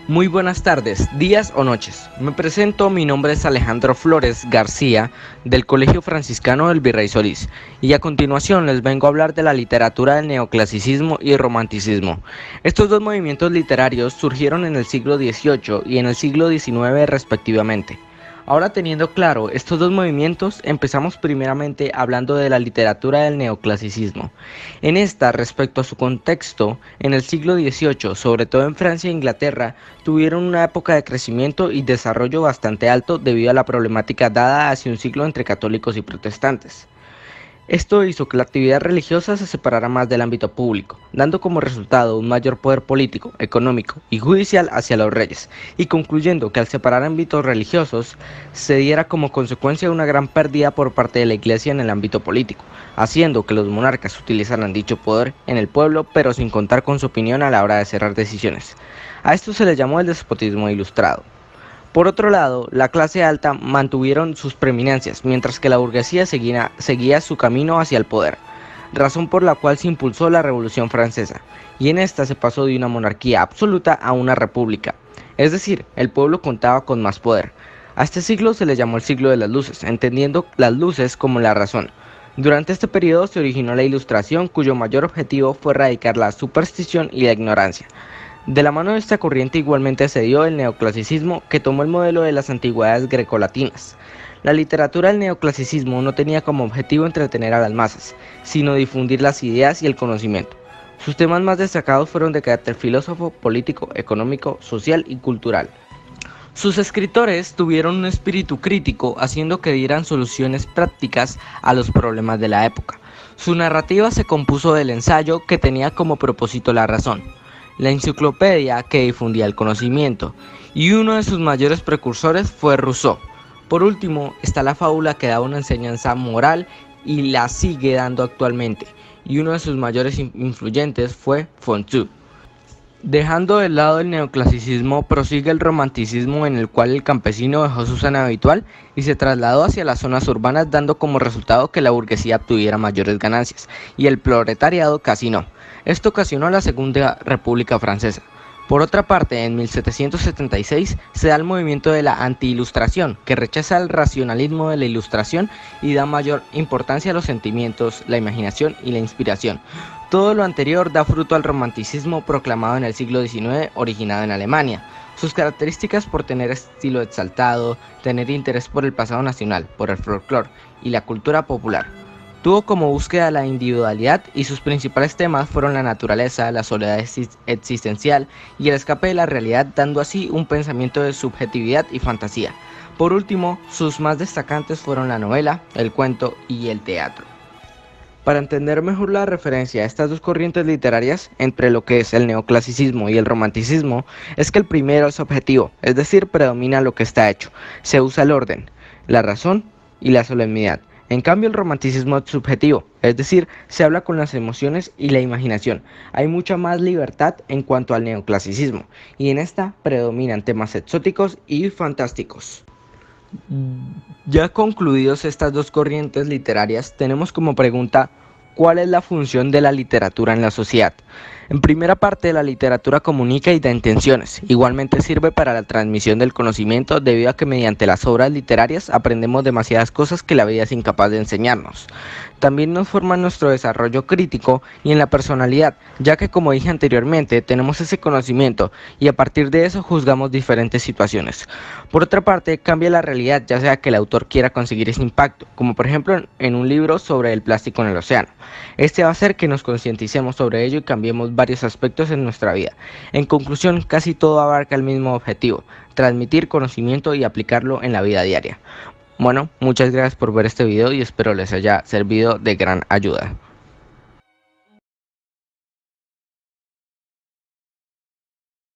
Muy buenas tardes, días o noches. Me presento, mi nombre es Alejandro Flores García, del Colegio Franciscano del Virrey Solís, y a continuación les vengo a hablar de la literatura del neoclasicismo y romanticismo. Estos dos movimientos literarios surgieron en el siglo XVIII y en el siglo XIX respectivamente. Ahora, teniendo claro estos dos movimientos, empezamos primeramente hablando de la literatura del neoclasicismo. En esta, respecto a su contexto, en el siglo XVIII, sobre todo en Francia e Inglaterra, tuvieron una época de crecimiento y desarrollo bastante alto debido a la problemática dada hace un siglo entre católicos y protestantes. Esto hizo que la actividad religiosa se separara más del ámbito público, dando como resultado un mayor poder político, económico y judicial hacia los reyes, y concluyendo que al separar ámbitos religiosos se diera como consecuencia una gran pérdida por parte de la Iglesia en el ámbito político, haciendo que los monarcas utilizaran dicho poder en el pueblo, pero sin contar con su opinión a la hora de cerrar decisiones. A esto se le llamó el despotismo ilustrado. Por otro lado, la clase alta mantuvieron sus preeminencias, mientras que la burguesía seguía su camino hacia el poder, razón por la cual se impulsó la Revolución Francesa, y en esta se pasó de una monarquía absoluta a una república, es decir, el pueblo contaba con más poder. A este siglo se le llamó el siglo de las luces, entendiendo las luces como la razón. Durante este periodo se originó la Ilustración, cuyo mayor objetivo fue erradicar la superstición y la ignorancia. De la mano de esta corriente igualmente se dio el neoclasicismo, que tomó el modelo de las antigüedades grecolatinas. La literatura del neoclasicismo no tenía como objetivo entretener a las masas, sino difundir las ideas y el conocimiento. Sus temas más destacados fueron de carácter filosófico, político, económico, social y cultural. Sus escritores tuvieron un espíritu crítico, haciendo que dieran soluciones prácticas a los problemas de la época. Su narrativa se compuso del ensayo, que tenía como propósito la razón, la enciclopedia, que difundía el conocimiento, y uno de sus mayores precursores fue Rousseau. Por último está la fábula, que da una enseñanza moral y la sigue dando actualmente, y uno de sus mayores influyentes fue Fonteux. Dejando de lado el neoclasicismo, prosigue el romanticismo, en el cual el campesino dejó su zona habitual y se trasladó hacia las zonas urbanas, dando como resultado que la burguesía obtuviera mayores ganancias y el proletariado casi no. Esto ocasionó la Segunda República Francesa. Por otra parte, en 1776 se da el movimiento de la anti-ilustración, que rechaza el racionalismo de la ilustración y da mayor importancia a los sentimientos, la imaginación y la inspiración. Todo lo anterior da fruto al romanticismo proclamado en el siglo XIX, originado en Alemania. Sus características por tener estilo exaltado, tener interés por el pasado nacional, por el folclore y la cultura popular. Tuvo como búsqueda la individualidad, y sus principales temas fueron la naturaleza, la soledad existencial y el escape de la realidad, dando así un pensamiento de subjetividad y fantasía. Por último, sus más destacantes fueron la novela, el cuento y el teatro. Para entender mejor la referencia a estas dos corrientes literarias entre lo que es el neoclasicismo y el romanticismo, es que el primero es objetivo, es decir, predomina lo que está hecho. Se usa el orden, la razón y la solemnidad. En cambio, el romanticismo es subjetivo, es decir, se habla con las emociones y la imaginación. Hay mucha más libertad en cuanto al neoclasicismo, y en esta predominan temas exóticos y fantásticos. Ya concluidos estas dos corrientes literarias, tenemos como pregunta: ¿cuál es la función de la literatura en la sociedad? En primera parte, la literatura comunica y da intenciones. Igualmente sirve para la transmisión del conocimiento, debido a que mediante las obras literarias aprendemos demasiadas cosas que la vida es incapaz de enseñarnos. También nos forma en nuestro desarrollo crítico y en la personalidad, ya que, como dije anteriormente, tenemos ese conocimiento y a partir de eso juzgamos diferentes situaciones. Por otra parte, cambia la realidad, ya sea que el autor quiera conseguir ese impacto, como por ejemplo en un libro sobre el plástico en el océano. Este va a hacer que nos concienticemos sobre ello y cambiemos varios aspectos en nuestra vida. En conclusión, casi todo abarca el mismo objetivo: transmitir conocimiento y aplicarlo en la vida diaria. Bueno, muchas gracias por ver este video y espero les haya servido de gran ayuda.